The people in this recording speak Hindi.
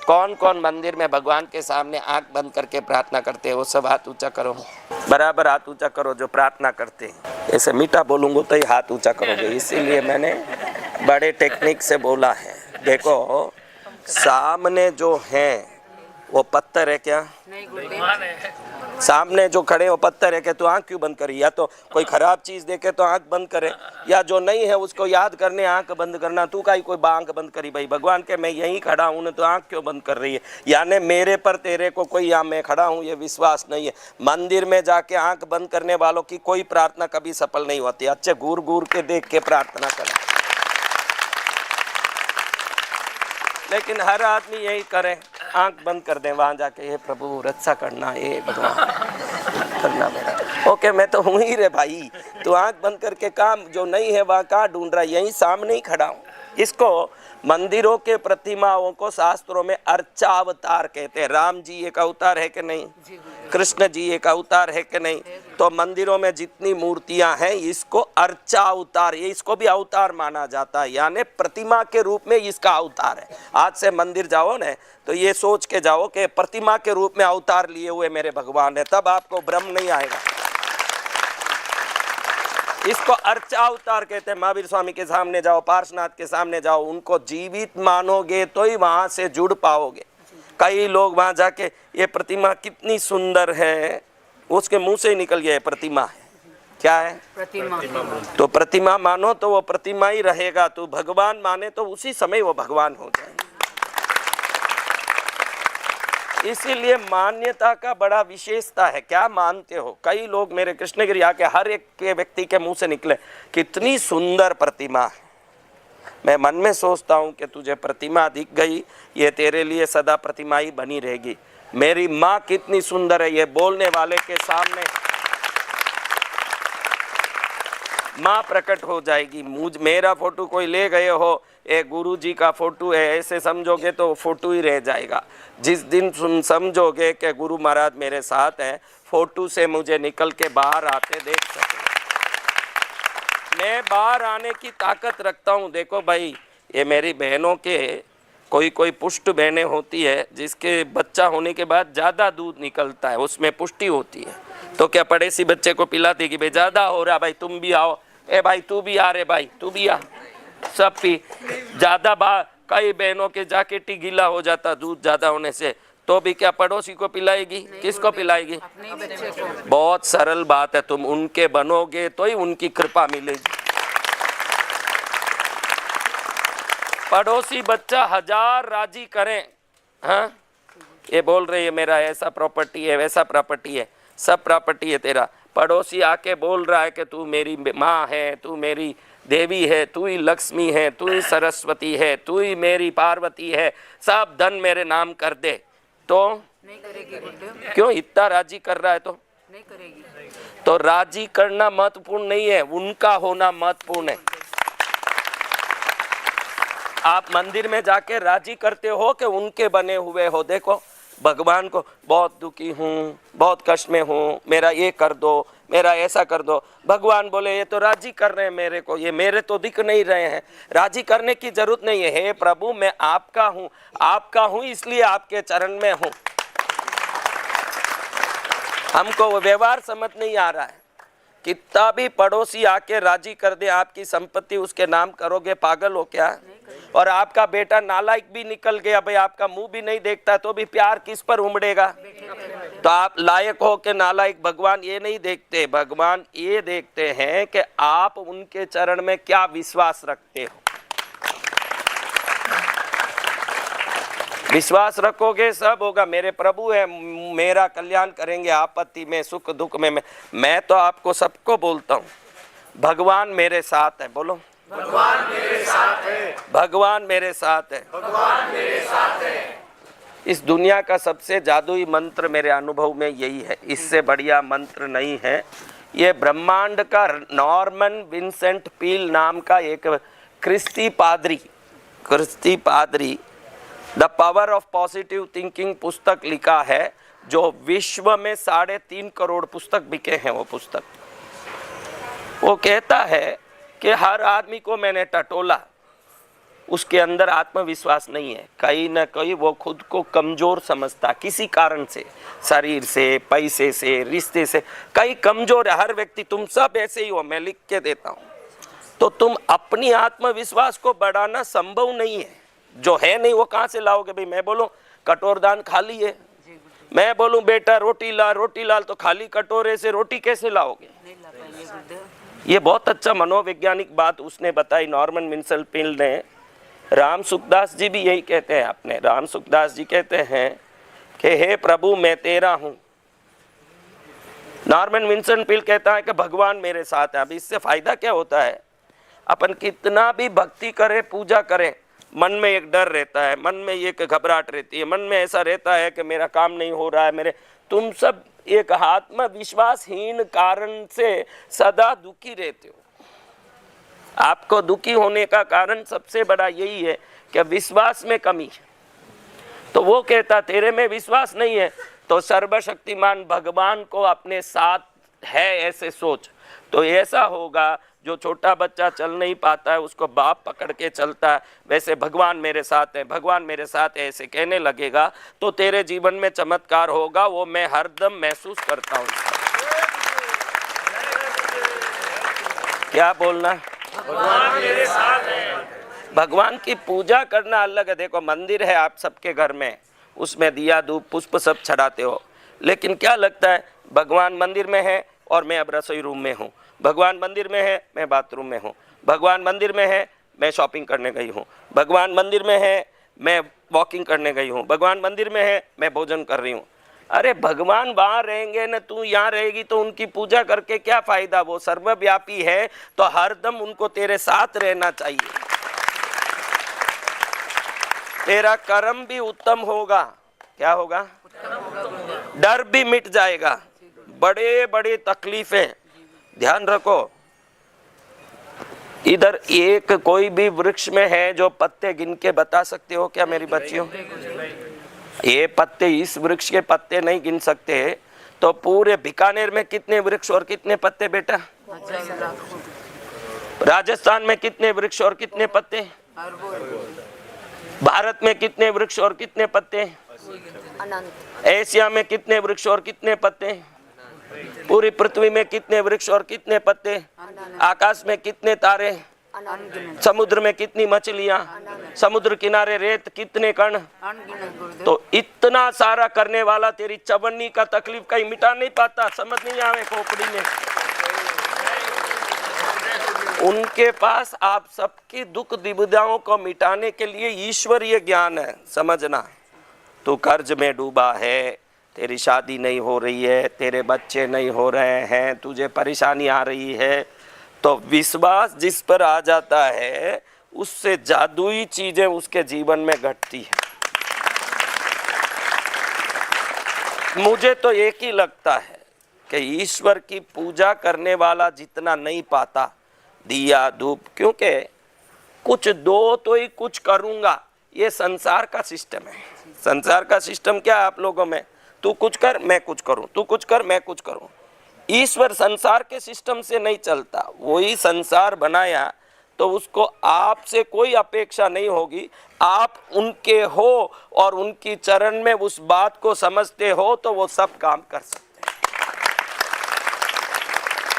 कौन कौन मंदिर में भगवान के सामने आंख बंद करके प्रार्थना करते हैं? वो सब हाथ ऊंचा करो, बराबर हाथ ऊंचा करो जो प्रार्थना करते हैं। ऐसे मीठा बोलूँगा तो ही हाथ ऊंचा करोगे, इसीलिए मैंने बड़े टेक्निक से बोला है। देखो सामने जो है वो पत्थर है क्या? सामने जो खड़े वो पत्थर है क्या? तो आंख क्यों बंद करी? या तो कोई खराब चीज देखे तो आंख बंद करे, या जो नहीं है उसको याद करने आंख बंद करना। तू का कोई आंख बंद करी भाई? भगवान के मैं यहीं खड़ा हूँ ना, तो आंख क्यों बंद कर रही है? यानी मेरे पर तेरे को कोई यहाँ मैं खड़ा हूँ ये विश्वास नहीं है। मंदिर में जाके आंख बंद करने वालों की कोई प्रार्थना कभी सफल नहीं होती। अच्छे घूर घूर के देख के प्रार्थना करें, लेकिन हर आदमी यही करे, आंख बंद कर दें, वहां जाके हे प्रभु रक्षा करना, हे भगवान करना मेरा। ओके मैं तो हूँ ही रे भाई, तो आंख बंद करके काम जो नहीं है वहाँ कहाँ ढूंढ रहा है? यहीं सामने ही खड़ा हूँ। इसको मंदिरों के प्रतिमाओं को शास्त्रों में अर्चावतार कहते हैं। राम जी एक अवतार है कि नहीं? कृष्ण जी एक अवतार है कि नहीं? तो मंदिरों में जितनी मूर्तियां हैं इसको अर्चा अवतार, ये इसको भी अवतार माना जाता है, यानी प्रतिमा के रूप में इसका अवतार है। आज से मंदिर जाओ ना तो ये सोच के जाओ कि प्रतिमा के रूप में अवतार लिए हुए मेरे भगवान है, तब आपको भ्रम नहीं आएगा। इसको अर्चा अवतार कहते हैं। महावीर स्वामी के सामने जाओ, पार्श्वनाथ के सामने जाओ, उनको जीवित मानोगे तो ही वहां से जुड़ पाओगे। कई लोग वहां जाके ये प्रतिमा कितनी सुंदर है, उसके मुंह से ही निकल गया प्रतिमा है। क्या है? प्रतिमा। तो प्रतिमा मानो तो वो प्रतिमा ही रहेगा, तो भगवान माने तो उसी समय वो भगवान हो जाए। इसीलिए मान्यता का बड़ा विशेषता है। क्या मानते हो? कई लोग मेरे कृष्णगिरी आके हर एक के व्यक्ति के मुंह से निकले कितनी सुंदर प्रतिमा है। मैं मन में सोचता हूं कि तुझे प्रतिमा दिख गई, ये तेरे लिए सदा प्रतिमा ही बनी रहेगी। मेरी माँ कितनी सुंदर है, ये बोलने वाले के सामने माँ प्रकट हो जाएगी। मेरा फोटो कोई ले गए हो, एक गुरु जी का फोटो है, ऐसे समझोगे तो फोटो ही रह जाएगा। जिस दिन समझोगे कि गुरु महाराज मेरे साथ हैं, फोटो से मुझे निकल के बाहर आते देख सके। मैं बाहर आने की ताकत रखता हूँ। देखो भाई, ये मेरी बहनों के कोई पुष्ट बहनें होती है जिसके बच्चा होने के बाद ज़्यादा दूध निकलता है, उसमें पुष्टि होती है, तो क्या पड़ोसी बच्चे को पिलाती कि भाई ज़्यादा हो रहा, भाई तुम भी आओ, ए भाई तू भी आ रे, भाई तू भी आ, सब पी। ज़्यादा कई बहनों के जैकेट ही गीला हो जाता दूध ज़्यादा होने से, तो भी क्या पड़ोसी को पिलाएगी? किसको पिलाएगी? अपने बच्चे को। बहुत सरल बात है, तुम उनके बनोगे तो ही उनकी कृपा मिलेगी। पड़ोसी बच्चा हजार राजी करें, हाँ ये बोल रही है मेरा ऐसा प्रॉपर्टी है, वैसा प्रॉपर्टी है, सब प्रॉपर्टी है तेरा। पड़ोसी आके बोल रहा है कि तू मेरी माँ है, तू मेरी देवी है, तू ही लक्ष्मी है, तू ही सरस्वती है, तू ही मेरी पार्वती है, सब धन मेरे नाम कर दे, तो नहीं करेगी। क्यों? इतना राजी कर रहा है तो नहीं करेगी। तो राजी करना महत्वपूर्ण नहीं है, उनका होना महत्वपूर्ण है। आप मंदिर में जाके राजी करते हो कि उनके बने हुए हो। देखो भगवान को बहुत दुखी हूँ, बहुत कष्ट में हूँ, मेरा ये कर दो, मेरा ऐसा कर दो। भगवान बोले ये तो राजी कर रहे हैं मेरे को, ये मेरे तो दिख नहीं रहे हैं। राजी करने की जरूरत नहीं है। हे प्रभु मैं आपका हूँ इसलिए आपके चरण में हूँ। हमको वो व्यवहार समझ नहीं आ रहा है। कितना भी पड़ोसी आके राजी कर दे आपकी संपत्ति उसके नाम करोगे, पागल हो क्या? और आपका बेटा नालायक भी निकल गया, भाई आपका मुंह भी नहीं देखता, तो भी प्यार किस पर उमड़ेगा? तो आप लायक हो कि नालायक, भगवान ये नहीं देखते। भगवान ये देखते हैं कि आप उनके चरण में क्या विश्वास रखते हो। विश्वास रखोगे सब होगा। मेरे प्रभु है, मेरा कल्याण करेंगे, आपत्ति में सुख दुख में। मैं तो आपको सबको बोलता हूँ भगवान मेरे साथ है। बोलो भगवान मेरे साथ है, भगवान मेरे साथ है, भगवान मेरे साथ है। इस दुनिया का सबसे जादुई मंत्र मेरे अनुभव में यही है, इससे बढ़िया मंत्र नहीं है। ये ब्रह्मांड का नॉर्मन विंसेंट पील नाम का एक क्रिस्ती पादरी the power of positive thinking पुस्तक लिखा है, जो विश्व में 3.5 करोड़ पुस्तक बिके हैं। वो पुस्तक वो कहता है कि हर आदमी को मैंने टटोला, उसके अंदर आत्मविश्वास नहीं है, कहीं ना कहीं वो खुद को कमजोर समझता, किसी कारण से, शरीर से, पैसे से, रिश्ते से, कई कमजोर है हर व्यक्ति। तुम सब ऐसे ही हो, मैं लिख के देता हूँ। तो तुम अपनी आत्मविश्वास को बढ़ाना संभव नहीं है, जो है नहीं वो कहाँ से लाओगे भाई। मैं बोलूँ कटोरदान खाली है, मैं बोलूँ बेटा रोटी ला, तो खाली कटोरे से रोटी कैसे लाओगे। ये बहुत अच्छा मनोवैज्ञानिक बात उसने बताई, नॉर्मन विंसल पील ने। राम सुखदास जी भी यही कहते हैं अपने, राम सुखदास जी कहते हैं कि हे प्रभु मैं तेरा हूं। नॉर्मन विंसल पील कहता है कि भगवान मेरे साथ है। अब इससे फायदा क्या होता है, अपन कितना भी भक्ति करें, पूजा करें, मन में एक डर रहता है, मन में एक घबराहट रहती है, मन में ऐसा रहता है कि मेरा काम नहीं हो रहा है, मेरे, तुम सब एक आत्मविश्वासहीन कारण से सदा दुखी रहते हो। आपको दुखी होने का कारण सबसे बड़ा यही है कि विश्वास में कमी है। तो वो कहता तेरे में विश्वास नहीं है, तो सर्वशक्तिमान भगवान को अपने साथ है ऐसे सोच, तो ऐसा होगा जो छोटा बच्चा चल नहीं पाता है उसको बाप पकड़ के चलता है, वैसे भगवान मेरे साथ है, भगवान मेरे साथ है ऐसे कहने लगेगा, तो तेरे जीवन में चमत्कार होगा। वो मैं हरदम महसूस करता हूँ। क्या बोलना, भगवान मेरे साथ है। भगवान की पूजा करना अलग है। देखो मंदिर है आप सबके घर में, उसमें दिया धूप पुष्प सब चढ़ाते हो, लेकिन क्या लगता है भगवान मंदिर में है और मैं अब रसोई रूम में हूँ, भगवान मंदिर में है मैं बाथरूम में हूँ, भगवान मंदिर में है मैं शॉपिंग करने गई हूँ, भगवान मंदिर में है मैं वॉकिंग करने गई हूँ, भगवान मंदिर में है मैं भोजन कर रही हूँ। अरे भगवान वहाँ रहेंगे न, तू यहाँ रहेगी, तो उनकी पूजा करके क्या फायदा। वो सर्वव्यापी है तो हरदम उनको तेरे साथ रहना चाहिए, तेरा कर्म भी उत्तम होगा। क्या होगा, डर भी मिट जाएगा, बड़े बड़े तकलीफें। ध्यान रखो, इधर एक कोई भी वृक्ष में है जो पत्ते गिन के बता सकते हो क्या मेरी बच्चियों? ये पत्ते, इस वृक्ष के पत्ते नहीं गिन सकते, तो पूरे बीकानेर में कितने वृक्ष और कितने पत्ते बेटा? राजस्थान में कितने वृक्ष और कितने पत्ते? भारत में कितने वृक्ष और कितने पत्ते? एशिया में कितने वृक्ष और कितने पत्ते? पूरी पृथ्वी में कितने वृक्ष और कितने पत्ते? आकाश में कितने तारे? समुद्र में कितनी मछलियां? समुद्र किनारे रेत कितने कण? तो इतना सारा करने वाला तेरी चवन्नी का तकलीफ कहीं मिटा नहीं पाता? समझ नहीं आवे खोपड़ी में। उनके पास आप सबकी दुख दुविधाओं को मिटाने के लिए ईश्वरीय ज्ञान है। समझना, तू कर्ज में डूबा है, तेरी शादी नहीं हो रही है, तेरे बच्चे नहीं हो रहे हैं, तुझे परेशानी आ रही है, तो विश्वास जिस पर आ जाता है उससे जादुई चीजें उसके जीवन में घटती है। मुझे तो एक ही लगता है कि ईश्वर की पूजा करने वाला जितना नहीं पाता दिया धूप, क्योंकि कुछ दो तो ही कुछ करूंगा, ये संसार का सिस्टम है। संसार का सिस्टम क्या है आप लोगों में? तू कुछ कर मैं कुछ करूं, तू कुछ कर मैं कुछ करूं। ईश्वर संसार के सिस्टम से नहीं चलता, वही संसार बनाया, तो उसको आपसे कोई अपेक्षा नहीं होगी। आप उनके हो और उनकी चरण में उस बात को समझते हो तो वो सब काम कर सकते।